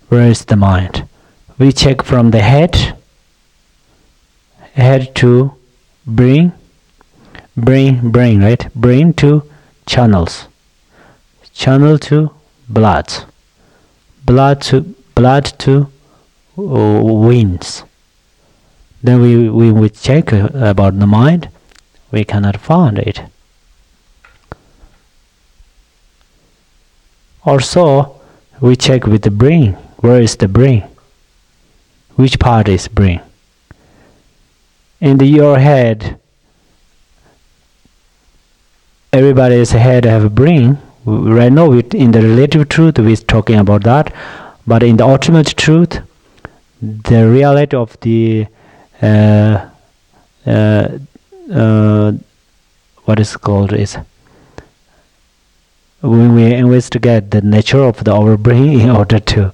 Where is the mind? We check from the head to brain, right? Brain to channels, channel to blood, blood to veins. Then we check about the mind. We cannot find it. Also, we check with the brain. Where is the brain? Which part is brain? In your head, everybody's head have a brain. Right now, in the relative truth, we're talking about that. But in the ultimate truth, the reality of the what is called is when we investigate the nature of our brain in order to,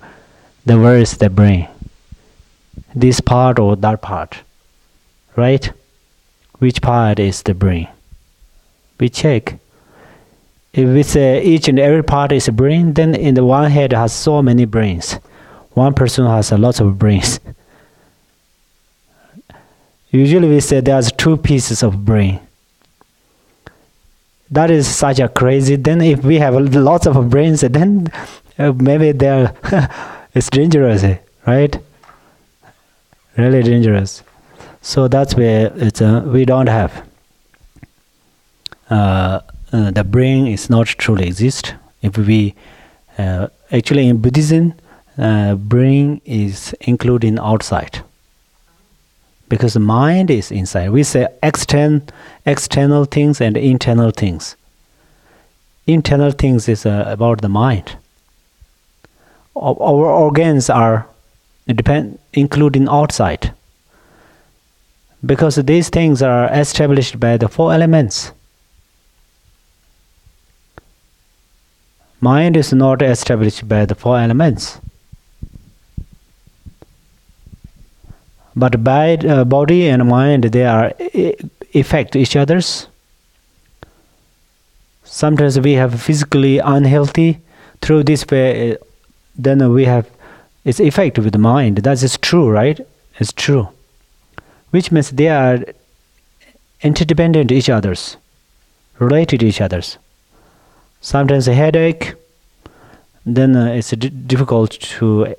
then where is the brain? This part or that part, right? Which part is the brain? We check. If we say each and every part is a brain, then in the one head has so many brains. One person has a lot of brains. Usually we say there's 2 pieces of brain. That is such a crazy. Then if we have lots of brains, then maybe they're it's dangerous, right? Really dangerous. So that's where it's we don't have. The brain is not truly exist. If we actually in Buddhism, brain is including outside, because the mind is inside. We say external things and internal things. Internal things is about the mind. Our organs are including outside, because these things are established by the 4 elements. Mind is not established by the 4 elements, but by body and mind, they are affect each others. Sometimes we have physically unhealthy. Through this way, then we have its effect with the mind. That is true, right? It's true. Which means they are interdependent to each others, related to each others. Sometimes a headache, then it's difficult to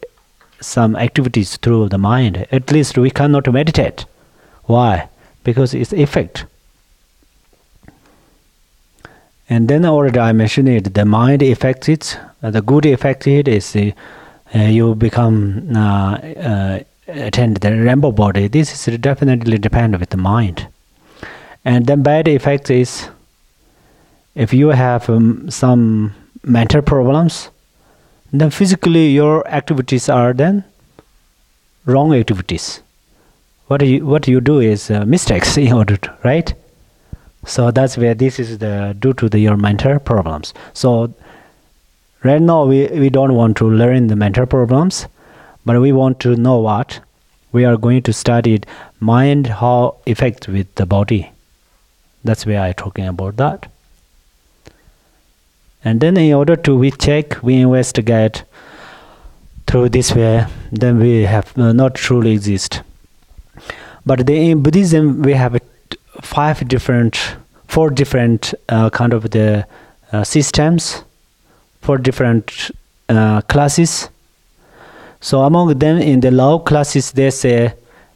some activities through the mind. At least we cannot meditate. Why? Because it's effect. And then already I mentioned it, the mind affects it. The good effect it is you become attend the rainbow body. This is definitely depend with the mind. And then bad effect is if you have some mental problems, then physically your activities are then wrong activities. What you do is mistakes in order to, right? So that's where this is due to your mental problems. So right now we don't want to learn the mental problems, but we want to know what we are going to study mind, how affects with the body. That's where I'm talking about that. And then in order to we check, we investigate through this way, then we have not truly exist. But in Buddhism, we have 4 different kind of the systems, 4 different classes. So among them, in the low classes, they say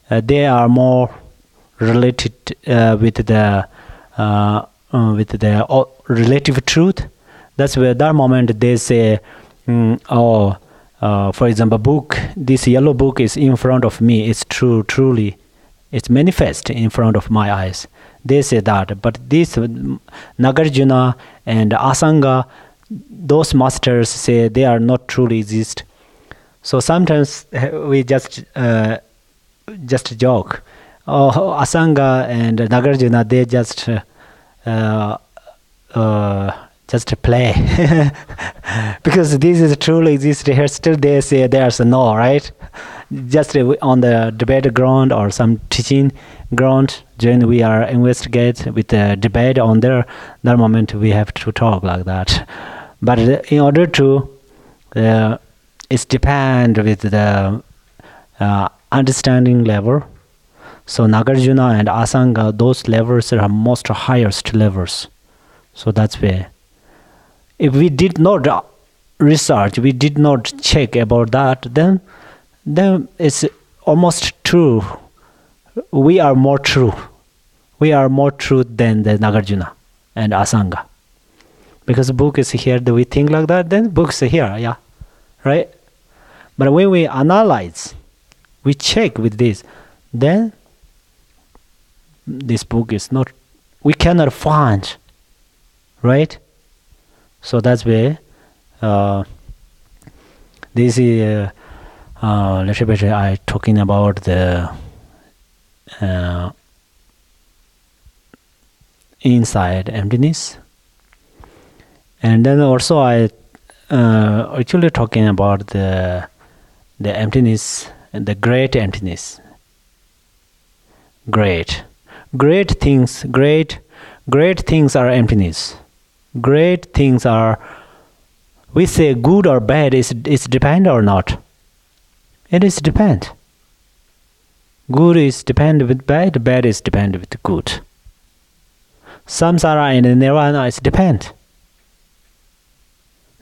they are more related with the relative truth. That's where that moment they say, for example, this yellow book is in front of me. It's truly, it's manifest in front of my eyes. They say that, but this Nagarjuna and Asanga, those masters say they are not truly exist. So sometimes we just joke. Asanga and Nagarjuna, they just play because this is truly exist here. Still they say there's no, right? Just on the debate ground or some teaching ground, then we are investigate with the debate on that moment we have to talk like that. But in order to it's depend with the understanding level. So Nagarjuna and Asanga, those levels are most highest levels. So that's why if we did not research, we did not check about that, then it's almost true. We are more true. We are more true than the Nagarjuna and Asanga. Because the book is here, we think like that, then books are here, yeah, right? But when we analyze, we check with this, then this book is not, we cannot find, right? So that's why this is little bit I talking about the inside emptiness, and then also I actually talking about the emptiness and the great emptiness. Great things are emptiness. Great things are, we say good or bad is depend or not. It is depend. Good is depend with bad is depend with good. Samsara and nirvana is depend.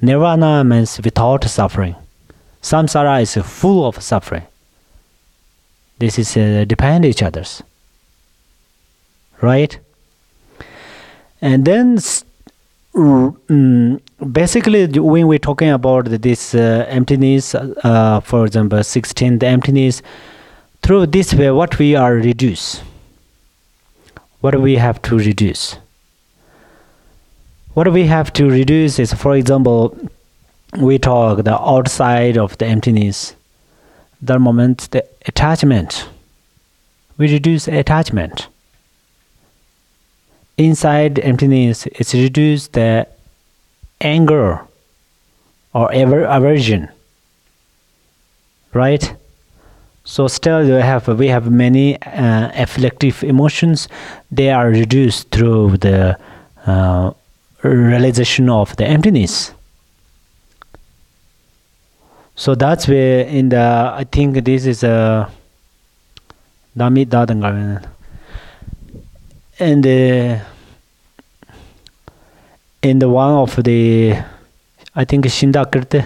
Nirvana means without suffering. Samsara is full of suffering. This is depend each others, right? And then basically when we're talking about this emptiness, for example 16th emptiness, through this way what we are reduce, what we have to reduce, is, for example, we talk the outside of the emptiness, the moment the attachment, we reduce attachment. Inside emptiness, it's reduce the anger or aversion, right? So still we have many afflictive emotions. They are reduced through the realization of the emptiness. So that's where in the, I think this is a Dami Dadangar. And in the one of the, I think Shindakirti,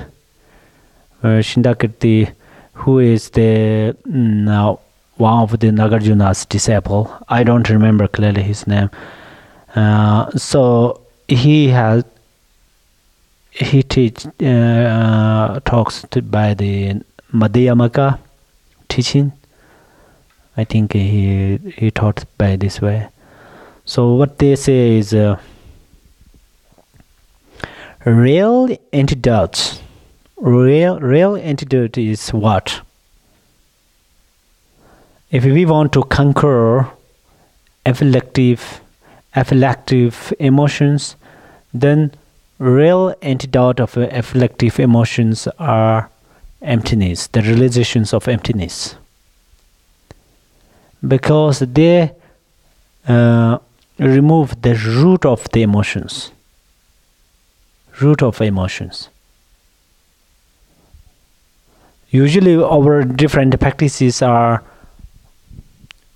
who is the now one of the Nagarjuna's disciple. I don't remember clearly his name. So he talks by the Madhyamaka teaching. I think he taught by this way. So what they say is real antidote. Real antidote is what? If we want to conquer afflictive emotions, then real antidote of afflictive emotions are emptiness, the realizations of emptiness, because they remove the root of the emotions. Usually our different practices are,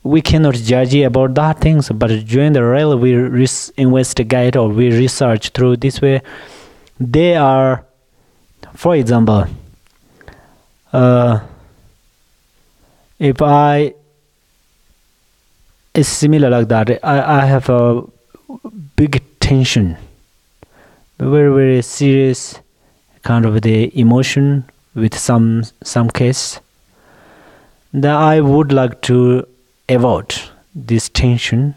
we cannot judge about that things, but during the real we investigate or we research through this way. They are, for example, if it's similar like that, I have a big tension, very serious kind of the emotion with some case, that I would like to avoid this tension.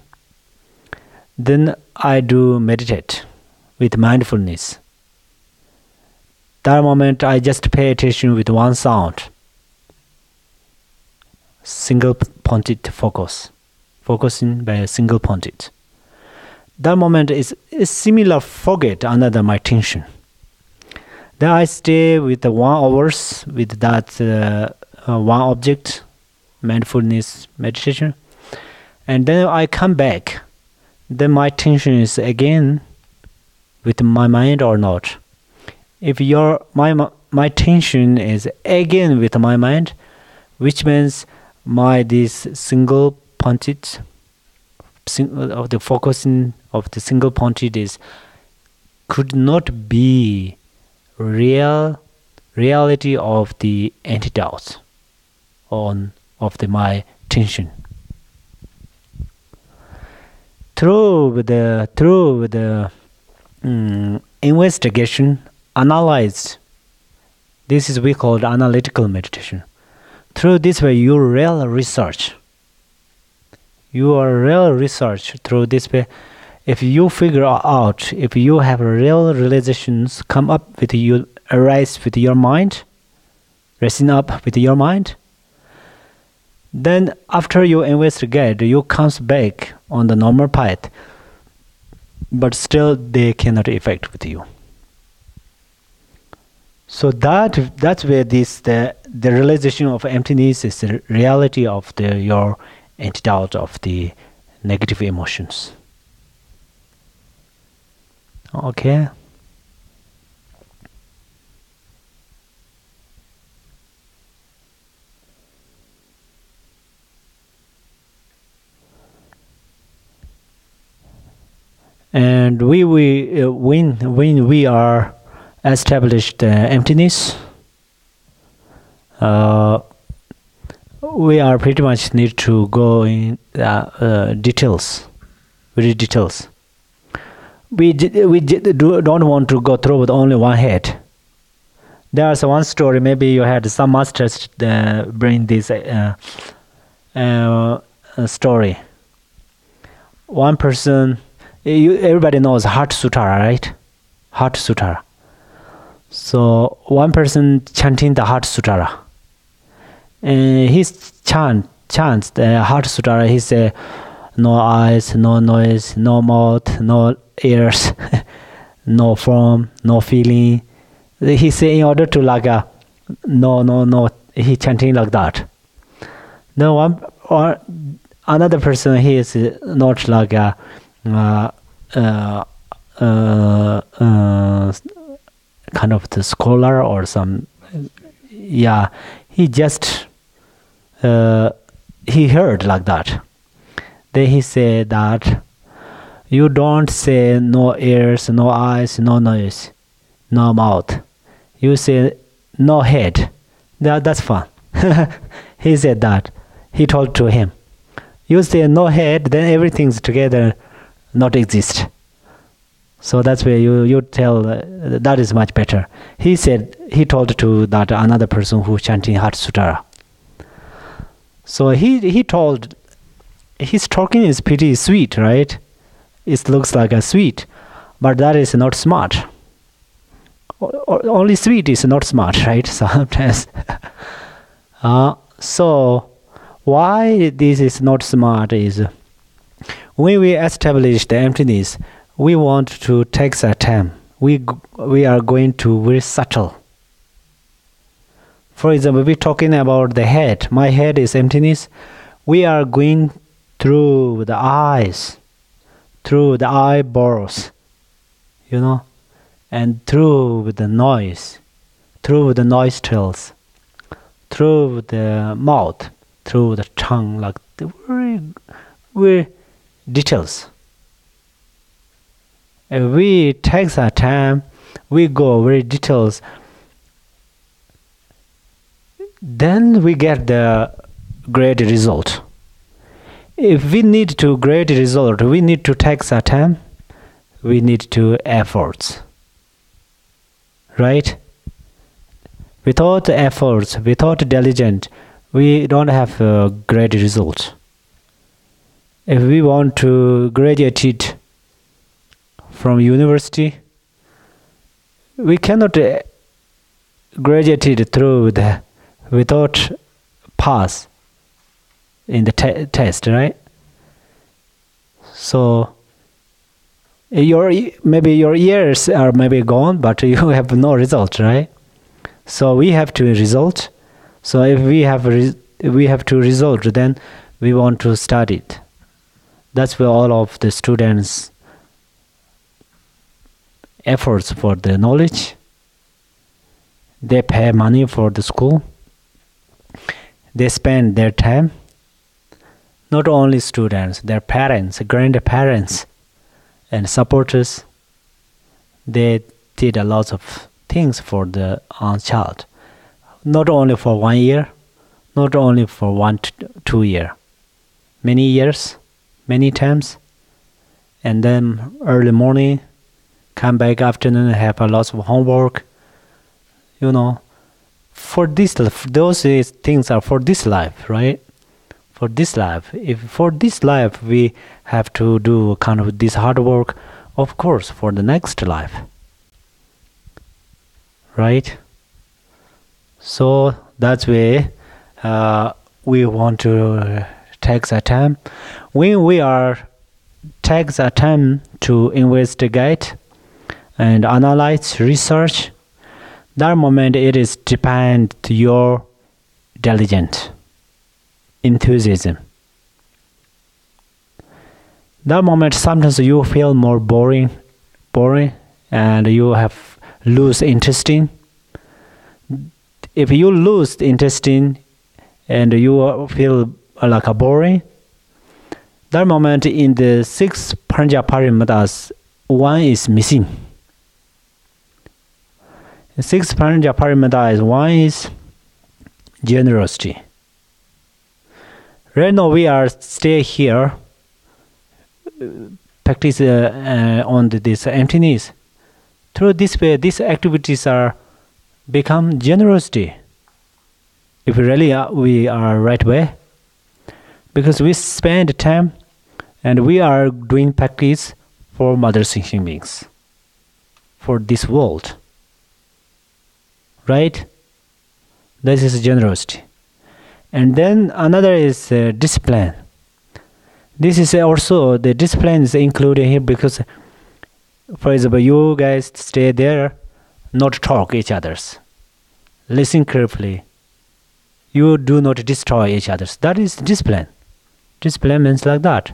Then I do meditate with mindfulness. That moment I just pay attention with one sound, single pointed focusing by a single pointed. That moment is similar forget another my tension. Then I stay with the 1 hours with that one object, mindfulness meditation, and then I come back. Then my tension is again with my mind or not. If my my tension is again with my mind, which means this single punches of the focusing of the single punches is could not be reality of the antidotes on of my tension. Through the investigation, analyze. This is we call analytical meditation. Through this way, you real research. Your real research through this way. If you figure out, if you have real realizations come up with you, arise with your mind, rising up with your mind, then after you investigate, you comes back on the normal path, but still they cannot affect with you. So that's where the realization of emptiness is the reality of your antidote of the negative emotions. Okay. And when we are established emptiness, we are pretty much need to go in details, very details. We don't want to go through with only one head. There's one story. Maybe you had some masters bring this story. One person. Everybody knows Heart Sutra, right? Heart Sutra. So one person chanting the Heart Sutra. And his chants the Heart Sutra. He say, no eyes, no noise, no mouth, no ears, no form, no feeling. He say in order to like no. He chanting like that. Then one or another person, he is not like a kind of the scholar or some. Yeah, he just he heard like that. Then he said that you don't say no ears, no eyes, no noise, no mouth. You say no head. That's fun. He said that. He told to him. You say no head, then everything's together not exist. So that's where you tell that is much better. He said, he told to that another person who chanting Heart Sutra. So he told, his talking is pretty sweet, right? It looks like a sweet, but that is not smart. Only sweet is not smart, right? Sometimes. So why this is not smart is when we establish the emptiness, we want to take the time. We are going to very subtle. For example, we're talking about the head. My head is emptiness. We are going through the eyes, through the eyeballs, and through the noise, through the nostrils, through the mouth, through the tongue, like the very details. If we take that time, we go very details, then we get the great result. If we need to great result, we need to take that time, we need to efforts, right? Without efforts, without diligence, we don't have a great result. If we want to graduate it from university, we cannot graduate it through without pass in the test, right? So maybe your years are maybe gone, but you have no result, right? So we have to result. So if we have to result, then we want to study it. That's where all of the students' efforts for the knowledge. They pay money for the school. They spend their time. Not only students, their parents, grandparents, and supporters. They did a lot of things for the child. Not only for 1 year, not only for 2 years. Many years, many times. And then early morning, come back afternoon, have a lot of homework. For this, those things are for this life, right? For this life. If for this life we have to do kind of this hard work, of course, for the next life, right? So that's why we want to take the time. When we take the time to investigate and analyze, research, that moment it is depend to your diligence, enthusiasm. That moment sometimes you feel more boring, and you have lose interest in. If you lose interest in and you feel like a boring, that moment in the 6 Panchaparimatas, one is missing. The 6 Panchaparimatas, one is generosity. Right now we are stay here, practice on this emptiness. Through this way, these activities are become generosity. If really we are right way, because we spend time and we are doing practice for mother sentient beings, for this world, right? This is generosity. And then another is discipline. This is also, the discipline is included here because, for example, you guys stay there, not talk each others. Listen carefully. You do not destroy each others. That is discipline. Discipline means like that,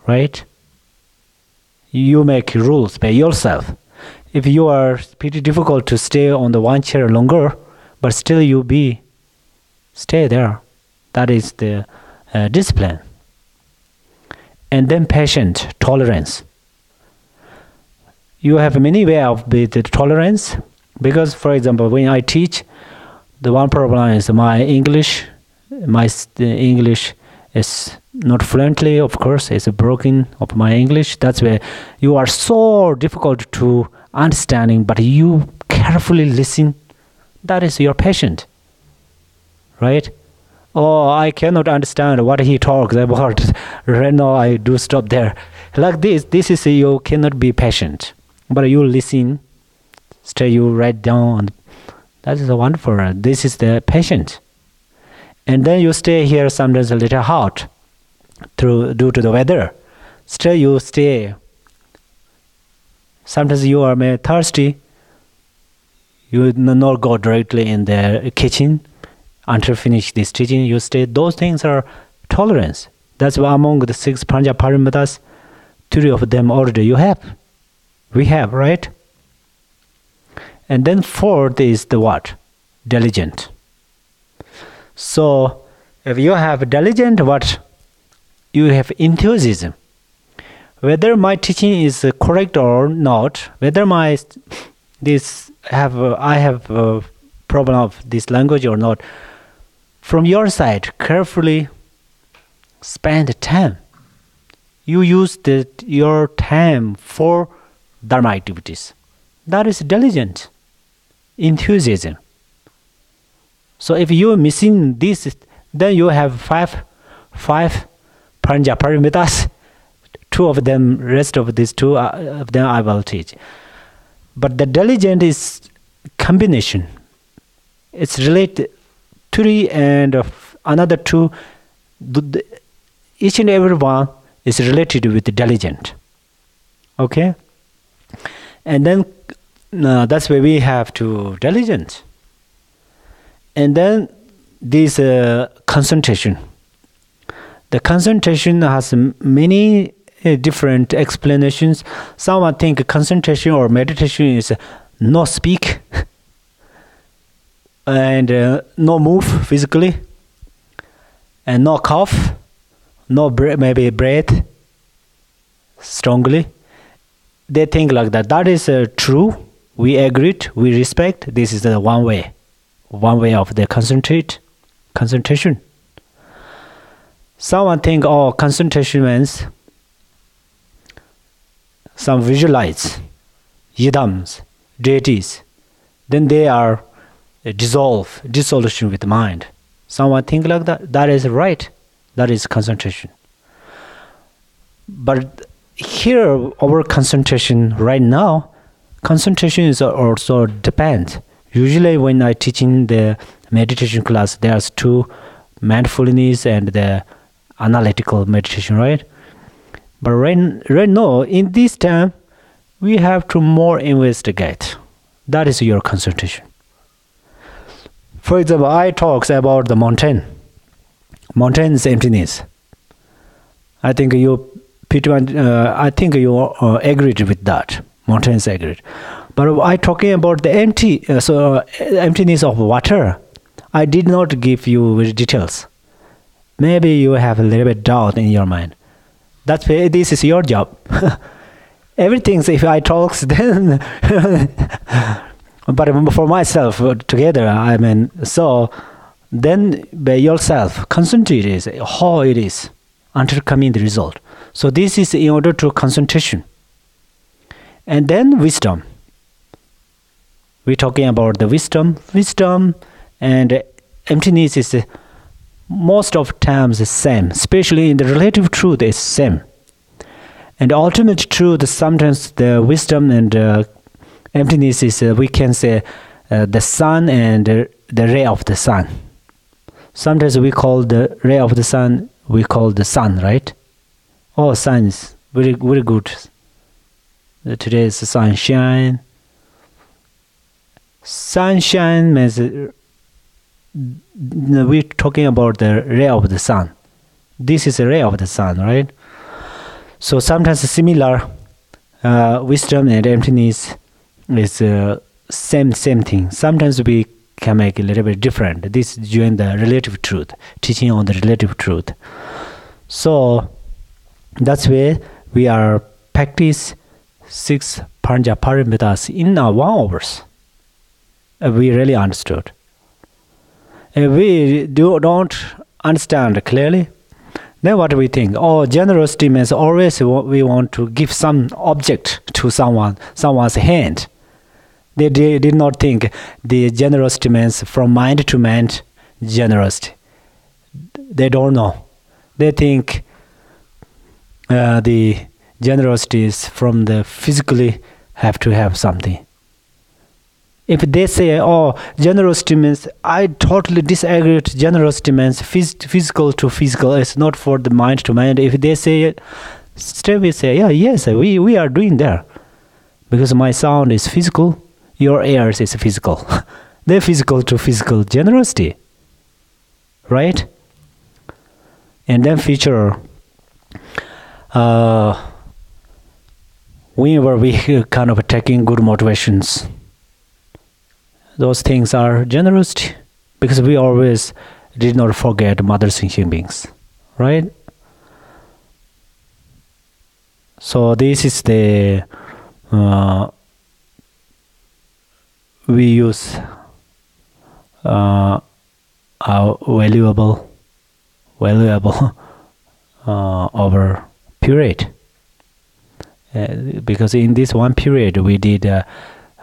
right? You make rules by yourself. If you are pretty difficult to stay on the one chair longer, but still you stay there. That is the discipline. And then patience, tolerance. You have many ways of the tolerance, because, for example, when I teach, the one problem is my English is not fluently, of course, it's broken of my English. That's why you are so difficult to understanding, but you carefully listen. That is your patient, right? Oh, I cannot understand what he talks about. Right now, I do stop there. Like this is you cannot be patient, but you listen. Stay, you write down. That is wonderful. This is the patient. And then you stay here sometimes a little hot due to the weather. Still you stay. Sometimes you are thirsty. You will not go directly in the kitchen until finish this teaching. You stay. Those things are tolerance. That's why among the 6 Panchaparimatas, 3 of them already we have, right? And then 4th is the what? Diligent. So if you have diligent, what? You have enthusiasm. Whether my teaching is correct or not, whether I have a problem of this language or not, from your side, carefully spend time. You use your time for Dharma activities. That is diligent, enthusiasm. So if you are missing this, then you have five Panchaparimatas. 2 of them, rest of these 2 of them I will teach. But the diligent is combination. It's related 3 and another 2. Each and every one is related with the diligent. Okay? And then that's where we have to diligent. And then this concentration. The concentration has many different explanations. Someone think concentration or meditation is no speak. and no move physically, and no cough, no maybe breathe strongly. They think like that. That is true. We agreed. We respect. This is the one way of the concentration. Someone think, oh, concentration means some visualize yidams, deities. Then they are dissolution with mind. Someone think like that. That is right. That is concentration. But here, our concentration right now, concentration is also depends. Usually when I teach in the meditation class, there's two, mindfulness and the analytical meditation, right? But right now, in this time, we have to more investigate. That is your concentration. For example, I talks about the mountain. Mountain is emptiness. I think you agreed with that. Mountain is agreed. But I talking about the emptiness of water. I did not give you details. Maybe you have a little bit doubt in your mind. That's why this is your job. Everything, if I talk, then... But for myself, together, so then by yourself, concentrate is how it is until coming the result. So this is in order to concentration. And then wisdom. We're talking about the wisdom. Wisdom and emptiness is most of times the same, especially in the relative truth is same. And ultimate truth, sometimes the wisdom and emptiness is, we can say, the sun and the ray of the sun. Sometimes we call the ray of the sun, we call the sun, right? Oh, sun is very, very good. Today is sunshine. Sunshine means we're talking about the ray of the sun. This is a ray of the sun, right? So sometimes similar wisdom and emptiness is same thing. Sometimes we can make a little bit different. This is during the relative truth, teaching on the relative truth. So that's why we are practice 6 Panja Paramitas in 1 hours. We really understood. We don't understand clearly. Then what do we think? Oh, generosity means always we want to give some object to someone's hand. They did not think the generosity means from mind to mind generosity. They don't know. They think the generosity is from the physically have to have something. If they say, oh, generosity means, I totally disagree with generosity means physical to physical, it's not for the mind to mind. If they say it, still we say, yeah, yes, we are doing there. Because my sound is physical, your ears is physical. They're physical to physical generosity. Right? And then future, whenever we kind of taking good motivations, those things are generosity, because we always did not forget mothers and human beings, right? So this is the we use our valuable over period, because in this one period we did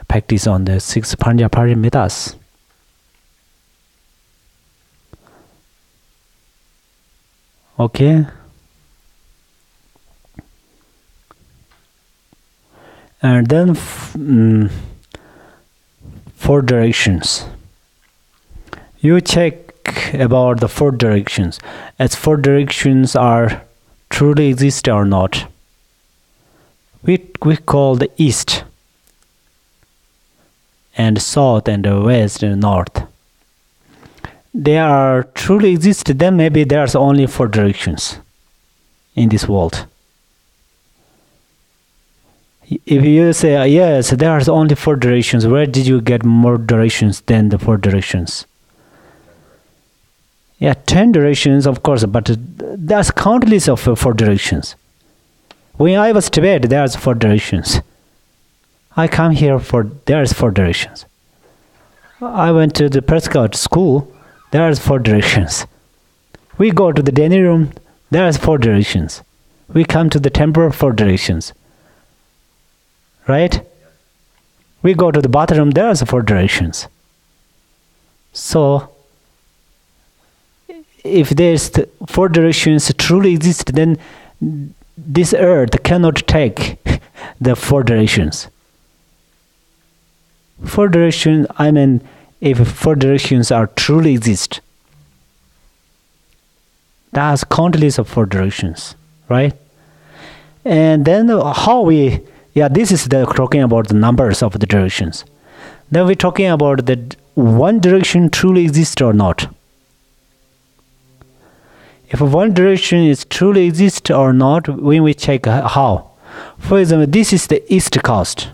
practice on the 6 Panja Paramitas. Okay. And then 4 directions. You check about the 4 directions. As 4 directions are truly exist or not. We call the east and south and west and north. They are truly exist, then maybe there's only 4 directions in this world. If you say, yes, there are only 4 directions, where did you get more directions than the 4 directions? Yeah, 10 directions, of course, but there's countless of 4 directions. When I was Tibet, there's 4 directions. I come here there's 4 directions. I went to the Prescott school, there's 4 directions. We go to the dining room, there's 4 directions. We come to the temple, 4 directions. Right? We go to the bathroom, there's 4 directions. So, if there's 4 directions truly exist, then this earth cannot take the 4 directions. 4 directions, I mean, if 4 directions are truly exist, that's countless of 4 directions, right? And then how we, this is talking about the numbers of the directions. Then we're talking about that one direction truly exists or not. If one direction is truly exist or not, when we check how. For example, this is the east coast.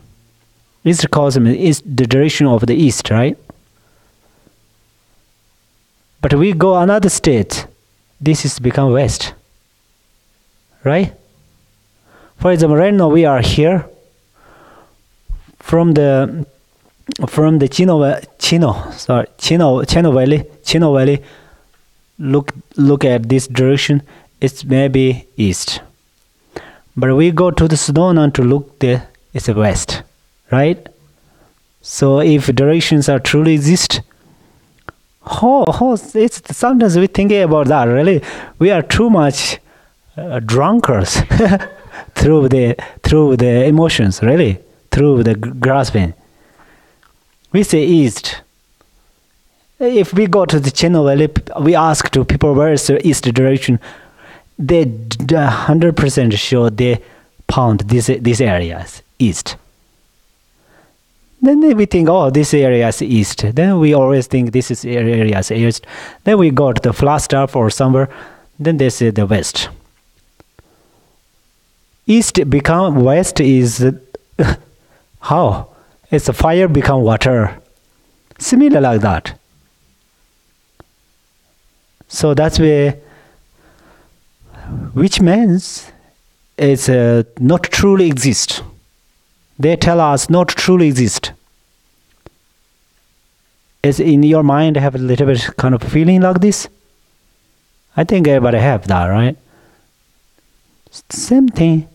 East coast is the direction of the east, right? But we go another state, this is become west, right? For example, right now we are here. From the Chino Valley, look at this direction, it's maybe east. But we go to the Sedona to look there, it's west, right? So if directions are truly exist, it's sometimes we think about that, really. We are too much drunkards through the emotions, really, through the grasping. We say east. If we go to the Chino Valley, we ask to people where is the east direction. They 100% sure they pound this area as east. Then we think, oh, this area is east. Then we always think this is area is east. Then we go to the Flagstaff or somewhere. Then they say the west. East become west is how? It's a fire become water. Similar like that. So that's where, which means it's not truly exist. They tell us not truly exist. Is in your mind have a little bit kind of feeling like this? I think everybody have that, right? Same thing.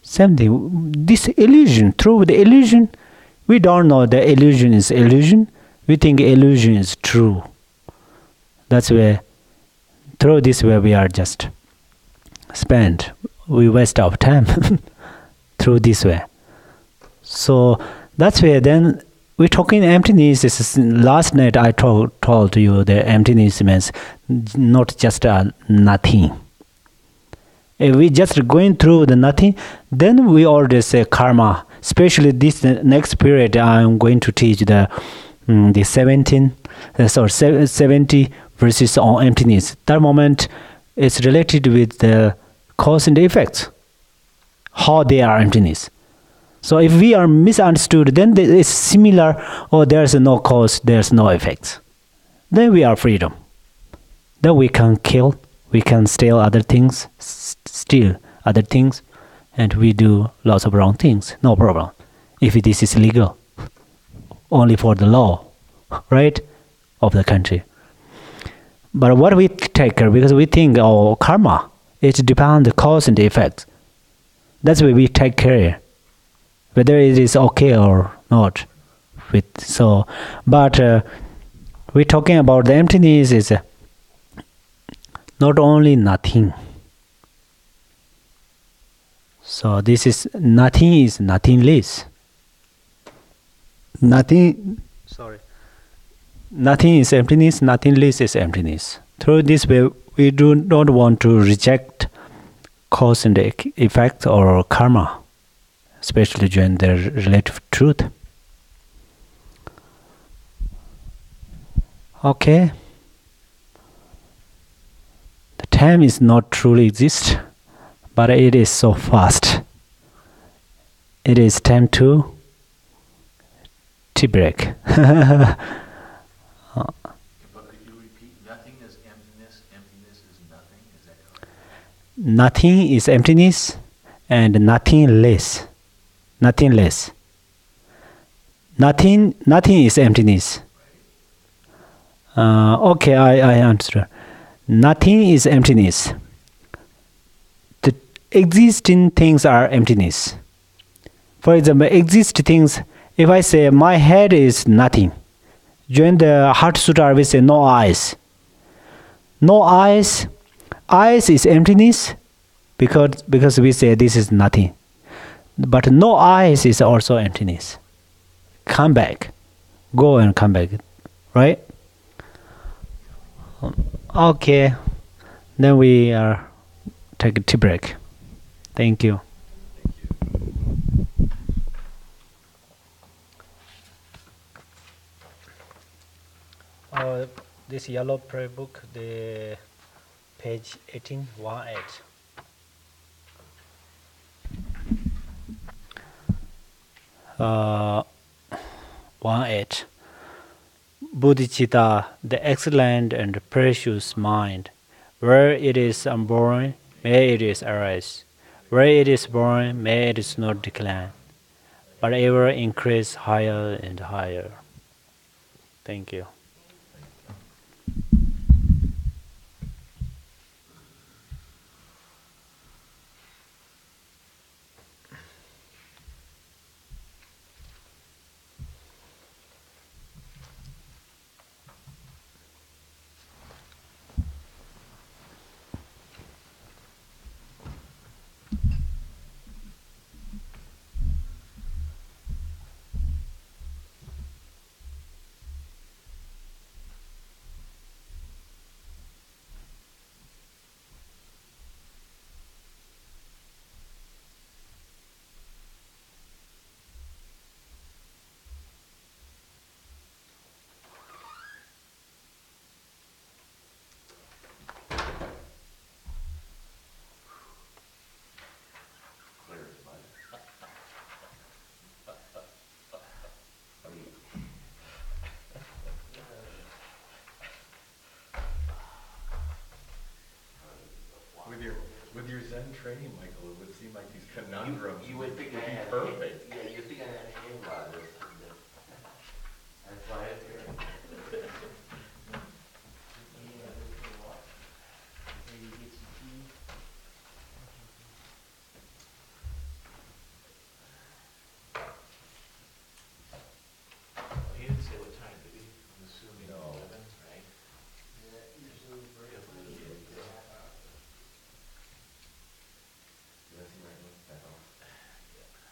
This illusion, through the illusion, we don't know the illusion is illusion. We think illusion is true. That's where, through this way we are just we waste our time through this way. So that's where then we're talking emptiness. Last night I told you the emptiness means not just nothing. If we just going through the nothing, then we already say karma. Especially this next period, I'm going to teach the 70 verses on emptiness. That moment is related with the cause and effects, how they are emptiness. So if we are misunderstood, then it's similar, or there's no cause, there's no effects. Then we are freedom. Then we can kill, we can steal other things, and we do lots of wrong things, no problem. If this is legal, only for the law, right, of the country. But what we take care, because we think, oh, karma, it depends on the cause and the effect. That's why we take care, whether it is okay or not. But we're talking about the emptiness is not only nothing. So this is nothingless. Nothing is emptiness, nothingless is emptiness. Through this way, we do not want to reject cause and effect or karma, especially during their relative truth. Okay. The time is not truly exist, but it is so fast. It is time to tea break. But could you repeat? Nothing is emptiness. Emptiness is nothing. Is that correct? Nothing is emptiness, and nothing less. Nothing less. Nothing is emptiness. Okay, I understood. Nothing is emptiness. The existing things are emptiness. For example, exist things, if I say my head is nothing, during the Heart Sutra we say no eyes. No eyes. Eyes is emptiness because we say this is nothing. But no eyes is also emptiness. Come back. Go and come back. Right? Okay. Then we take a tea break. Thank you. This yellow prayer book, the page 18, 1-8. Uh, 1-8. Bodhicitta, the excellent and precious mind, where it is unborn, may it is arise. Where it is born, may it is not decline, but ever increase higher and higher. Thank you. With your Zen training, Michael, it would seem like these conundrums would be perfect. Yeah, you think I had a handle on this. That's why it's here. He didn't say what time, did he? I'm assuming 11, right? Yeah, usually break time is a half hour. That's right. That's all.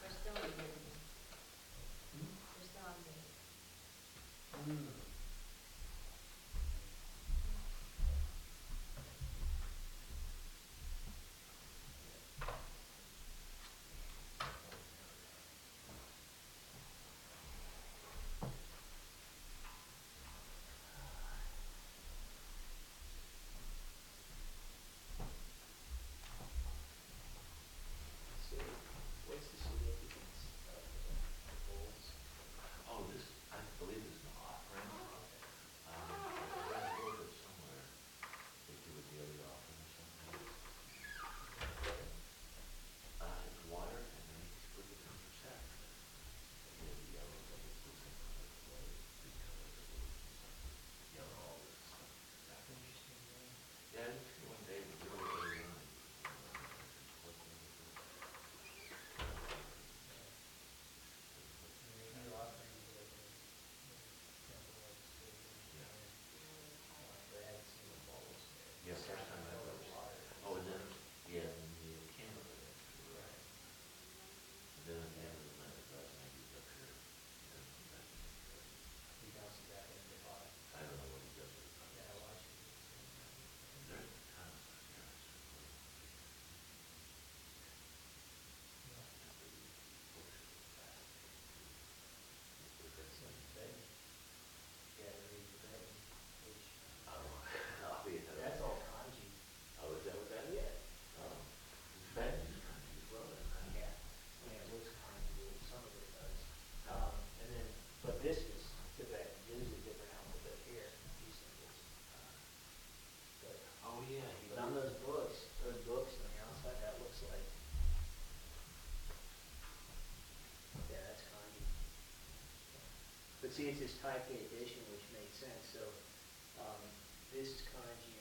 We're still on date. We're still on date. So, what's the significance of the goals? Oh, this, I believe this is an offering. see, it's this Taipei edition, which makes sense. So this kanji